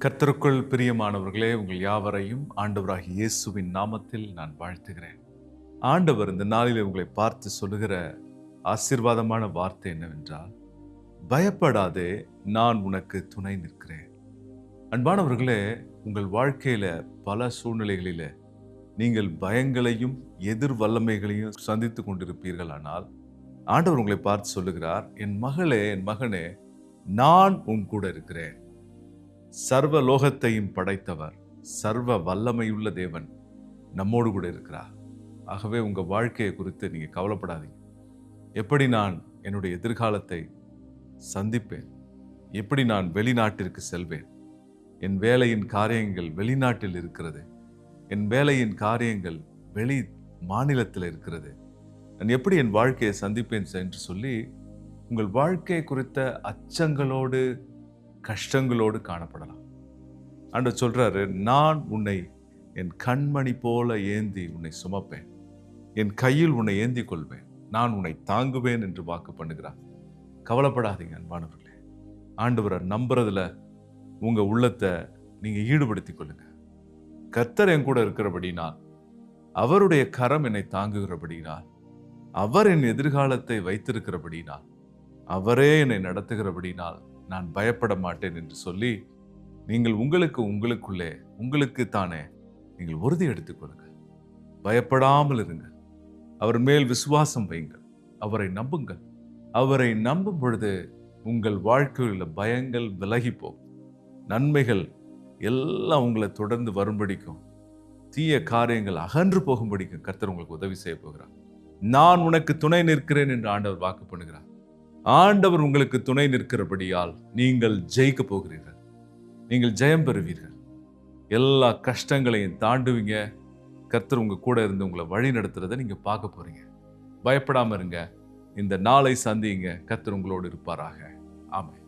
கர்த்தருக்குள் பிரியமானவர்களே, உங்கள் யாவரையும் ஆண்டவராகிய இயேசுவின் நாமத்தில் நான் வாழ்த்துகிறேன். ஆண்டவர் இந்த நாளிலே உங்களை பார்த்து சொல்லுகிற ஆசீர்வாதமான வார்த்தை என்னவென்றால், பயப்படாதே, நான் உனக்கு துணை நிற்கிறேன். அன்பானவர்களே, உங்கள் வாழ்க்கையில பல சூழ்நிலைகளில நீங்கள் பயங்களையும் எதிர் வல்லமைகளையும் சந்தித்துக் கொண்டிருப்பீர்கள். ஆனால் ஆண்டவர் உங்களை பார்த்து சொல்லுகிறார், என் மகளே, என் மகனே, நான் உன் கூட இருக்கிறேன். சர்வ லோகத்தையும் படைத்தவர், சர்வ வல்லமையுள்ள தேவன் நம்மோடு கூட இருக்கிறார். ஆகவே உங்க வாழ்க்கையை குறித்து நீங்க கவலைப்படாதீங்க. எப்படி நான் என்னுடைய எதிர்காலத்தை சந்திப்பேன், எப்படி நான் வெளிநாட்டிற்கு செல்வேன், என் வேலையின் காரியங்கள் வெளிநாட்டில் இருக்கிறது, என் வேலையின் காரியங்கள் வெளி மாநிலத்தில் இருக்கிறது, நான் எப்படி என் வாழ்க்கையை சந்திப்பேன் என்று சொல்லி உங்கள் வாழ்க்கை குறித்த அச்சங்களோடு கஷ்டங்களோடு காணப்படலாம். ஆண்டவர் சொல்றாரு, நான் உன்னை என் கண்மணி போல ஏந்தி உன்னை சுமப்பேன், என் கையில் உன்னை ஏந்தி கொள்வேன், நான் உன்னை தாங்குவேன் என்று வாக்கு பண்ணுகிறார். கவலைப்படாதீங்க அன்பானவர்களே. ஆண்டவரை நம்புறதுல உங்க உள்ளத்தை நீங்க ஈடுபடுத்திக் கொள்ளுங்க. கர்த்தர் என் கூட இருக்கிறபடினால், அவருடைய கரம் என்னை தாங்குகிறபடினால், அவர் என் எதிர்காலத்தை வைத்திருக்கிறபடினால், அவரே என்னை நடத்துகிறபடினால் நான் பயப்பட மாட்டேன் என்று சொல்லி நீங்கள் உங்களுக்குள்ளே உங்களுக்கு தானே நீங்கள் உறுதி எடுத்துக்கொள்ளுங்கள். பயப்படாமல் இருங்கள். அவர் மேல் விசுவாசம் வையுங்கள். அவரை நம்புங்கள். அவரை நம்பும் பொழுது உங்கள் வாழ்க்கையில் பயங்கள் விலகி போகும். நன்மைகள் எல்லாம் உங்களை தொடர்ந்து வரும்படிக்கும், தீய காரியங்கள் அகன்று போகும்படிக்கும் கர்த்தர் உங்களுக்கு உதவி செய்ய போகிறார். நான் உனக்கு துணை நிற்கிறேன் என்று ஆண்டவர் வாக்கு பண்ணுகிறார். ஆண்டவர் உங்களுக்கு துணை நிற்கிறபடியால் நீங்கள் ஜெயிக்க போகிறீர்கள். நீங்கள் ஜெயம் பெறுவீர்கள். எல்லா கஷ்டங்களையும் தாண்டுவீங்க. கர்த்தர் உங்க கூட இருந்து உங்களை வழி நடத்துறதை நீங்க பார்க்க போறீங்க. பயப்படாம இருங்க. இந்த நாளை சந்திங்க. கர்த்தர் உங்களோடு இருப்பாராக. ஆமென்.